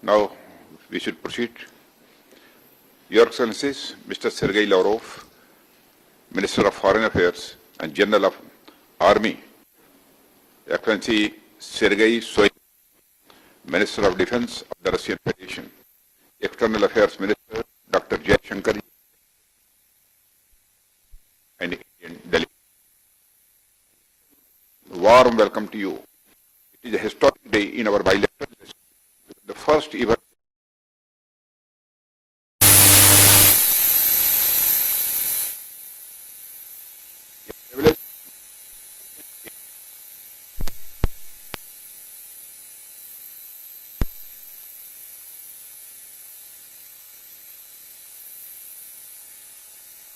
Now we should proceed. Your Excellencies, Mr. Sergei Lavrov, Minister of Foreign Affairs and General of Army, Excellency Sergei Shoigu, Minister of Defense of the Russian Federation, External Affairs Minister Dr. Jaishankar, and Indian delegate. Warm welcome to you. It is a historic day in our bilateral relations, the first ever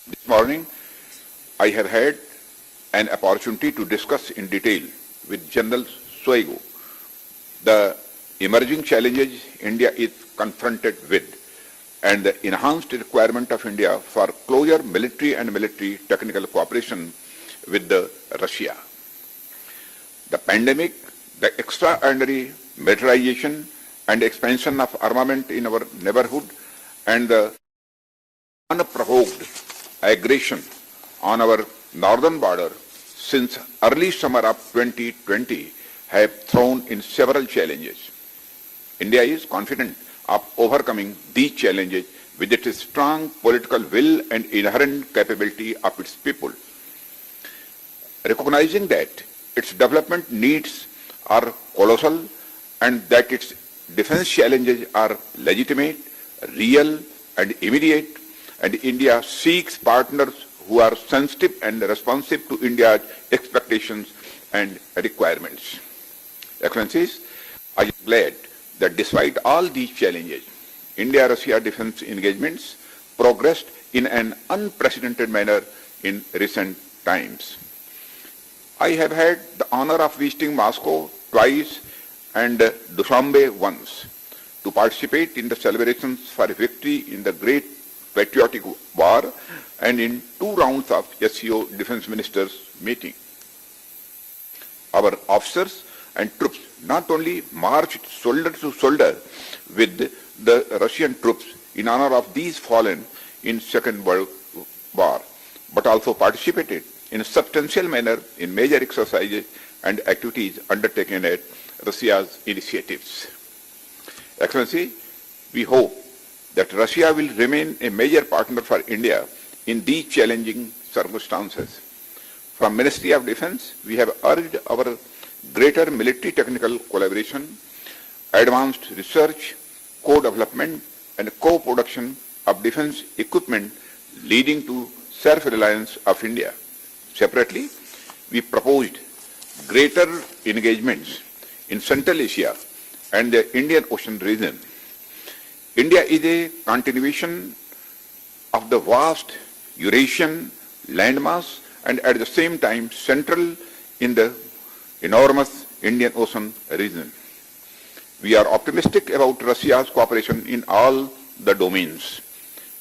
This morning, I have had an opportunity to discuss in detail with General Shoigu the emerging challenges India is confronted with and the enhanced requirement of India for closer military and military technical cooperation with Russia. The pandemic, the extraordinary militarization and expansion of armament in our neighborhood, and the unprovoked aggression on our northern border since early summer of 2020 have thrown in several challenges. India is confident of overcoming these challenges with its strong political will and inherent capability of its people. Recognizing that its development needs are colossal and that its defense challenges are legitimate, real and immediate, and India seeks partners who are sensitive and responsive to India's expectations and requirements. Excellencies, I am glad that despite all these challenges, India-Russia defense engagements progressed in an unprecedented manner in recent times. I have had the honor of visiting Moscow twice and Dushanbe once to participate in the celebrations for victory in the Great Patriotic War and in 2 rounds of SCO Defense Ministers meeting. Our officers and troops not only marched shoulder to shoulder with the Russian troops in honor of these fallen in Second World War, but also participated in a substantial manner in major exercises and activities undertaken at Russia's initiatives. Excellency, we hope that Russia will remain a major partner for India in these challenging circumstances. From Ministry of Defense, we have urged our greater military technical collaboration, advanced research, co-development and co-production of defense equipment leading to self-reliance of India. Separately, we proposed greater engagements in Central Asia and the Indian Ocean region. India is a continuation of the vast Eurasian landmass and at the same time central in the enormous Indian Ocean region. We are optimistic about Russia's cooperation in all the domains.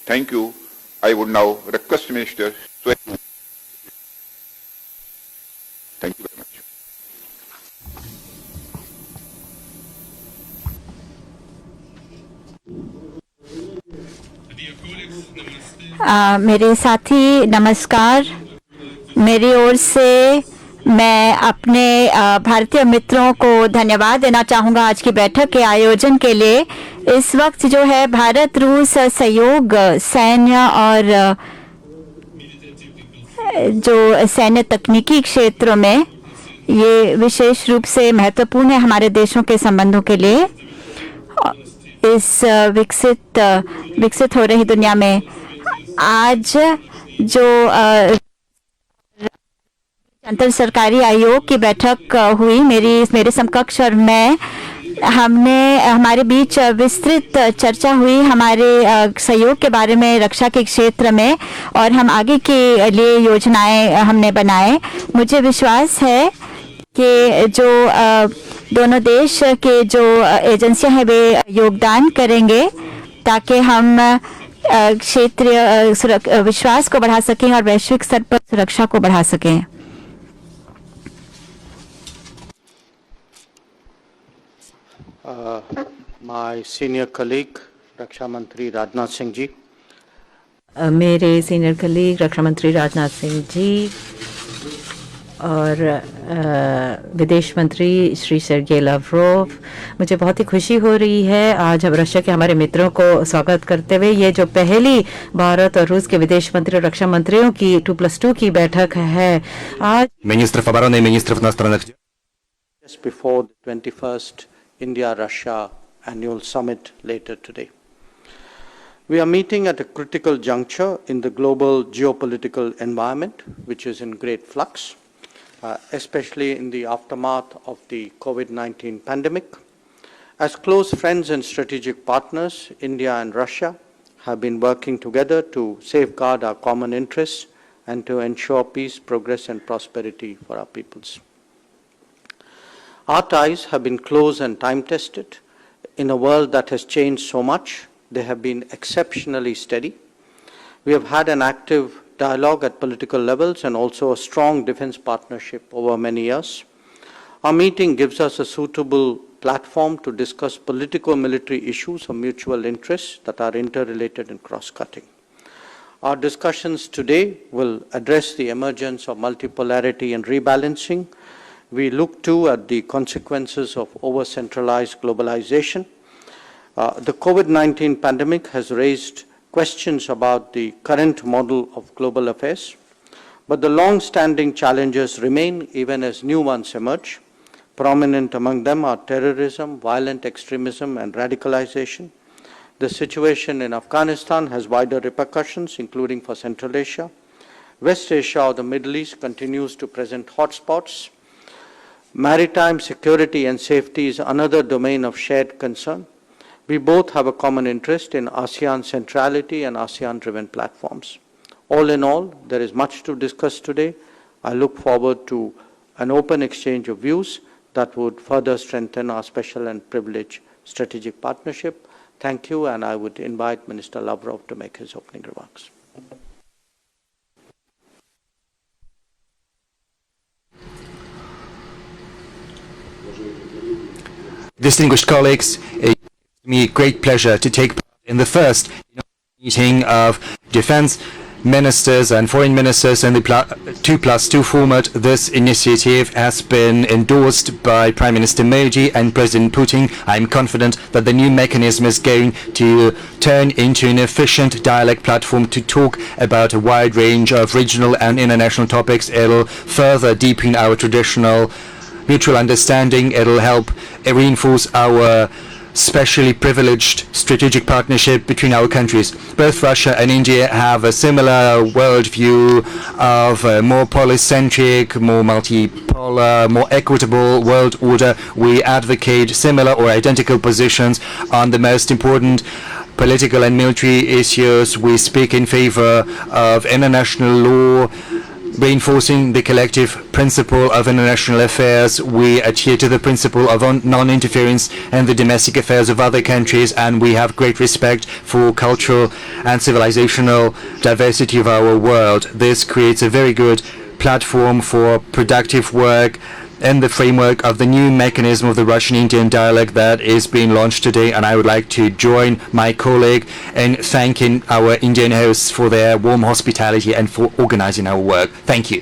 Thank you. I would now request Minister Shoigu. Thank you very much. मेरे साथी नमस्कार। मेरी ओर से मैं अपने भारतीय मित्रों को धन्यवाद देना चाहूँगा आज की बैठक के आयोजन के लिए। इस वक्त जो है भारत रूस सहयोग सैन्य और जो सैन्य तकनीकी क्षेत्रों में ये विशेष रूप से महत्वपूर्ण है हमारे देशों के संबंधों के लिए। इस विकसित हो रही दुनिया में आज जो अंतर सरकारी आयोग की बैठक हुई मेरे समकक्ष और मैं हमारे बीच विस्तृत चर्चा हुई हमारे सहयोग के बारे में रक्षा के क्षेत्र में और हम आगे के लिए योजनाएं हमने बनाए। मुझे विश्वास है कि जो दोनों देश के जो एजेंसियां हैं वे योगदान करेंगे ताकि हम क्षेत्रीय विश्वास को बढ़ा सकें और वैश्विक स्तर पर सुरक्षा को बढ़ा सकें। my senior colleague, Raksha Mantri Rajnath Singh ji, मेरे सीनियर कलीग रक्षा मंत्री राजनाथ सिंह जी और विदेश मंत्री श्री सर्गेई लाव्रोव, मुझे बहुत ही खुशी हो रही है आज हम रशिया के हमारे मित्रों को स्वागत करते हुए। ये जो पहली भारत और रूस के विदेश मंत्री और रक्षा मंत्रियों की 2+2 की बैठक है आज министров обороны и министров иностранных дел. just before the 21st India-Russia annual summit later today. We are meeting at a critical juncture in the global geopolitical environment, which is in great flux, especially in the aftermath of the COVID-19 pandemic. As close friends and strategic partners, India and Russia have been working together to safeguard our common interests and to ensure peace, progress, and prosperity for our peoples. Our ties have been close and time-tested. In a world that has changed so much, they have been exceptionally steady. We have had an active dialogue at political levels and also a strong defense partnership over many years. Our meeting gives us a suitable platform to discuss politico-military issues of mutual interest that are interrelated and cross-cutting. Our discussions today will address the emergence of multipolarity and rebalancing. We look too at the consequences of over-centralized globalization. The COVID-19 pandemic has raised questions about the current model of global affairs, but the long-standing challenges remain even as new ones emerge. Prominent among them are terrorism, violent extremism, and radicalization. The situation in Afghanistan has wider repercussions, including for Central Asia. West Asia or the Middle East continues to present hotspots. Maritime security and safety is another domain of shared concern. We both have a common interest in ASEAN centrality and ASEAN-driven platforms. All in all, there is much to discuss today. I look forward to an open exchange of views that would further strengthen our special and privileged strategic partnership. Thank you, and I would invite Minister Lavrov to make his opening remarks. Distinguished colleagues, it gives me great pleasure to take part in the first meeting of defense ministers and foreign ministers in the 2+2 format. This initiative has been endorsed by Prime Minister Modi and President Putin. I am confident that the new mechanism is going to turn into an efficient dialogue platform to talk about a wide range of regional and international topics. It'll further deepen our traditional mutual understanding. It'll help reinforce our specially privileged strategic partnership between our countries. Both Russia and India have a similar worldview of a more polycentric, more multipolar, more equitable world order. We advocate similar or identical positions on the most important political and military issues. We speak in favor of international law, reinforcing the collective principle of international affairs. We adhere to the principle of non-interference in the domestic affairs of other countries, and we have great respect for cultural and civilizational diversity of our world. This creates a very good platform for productive work in the framework of the new mechanism of the Russian-Indian dialogue that is being launched today, and I would like to join my colleague in thanking our Indian hosts for their warm hospitality and for organizing our work. Thank you.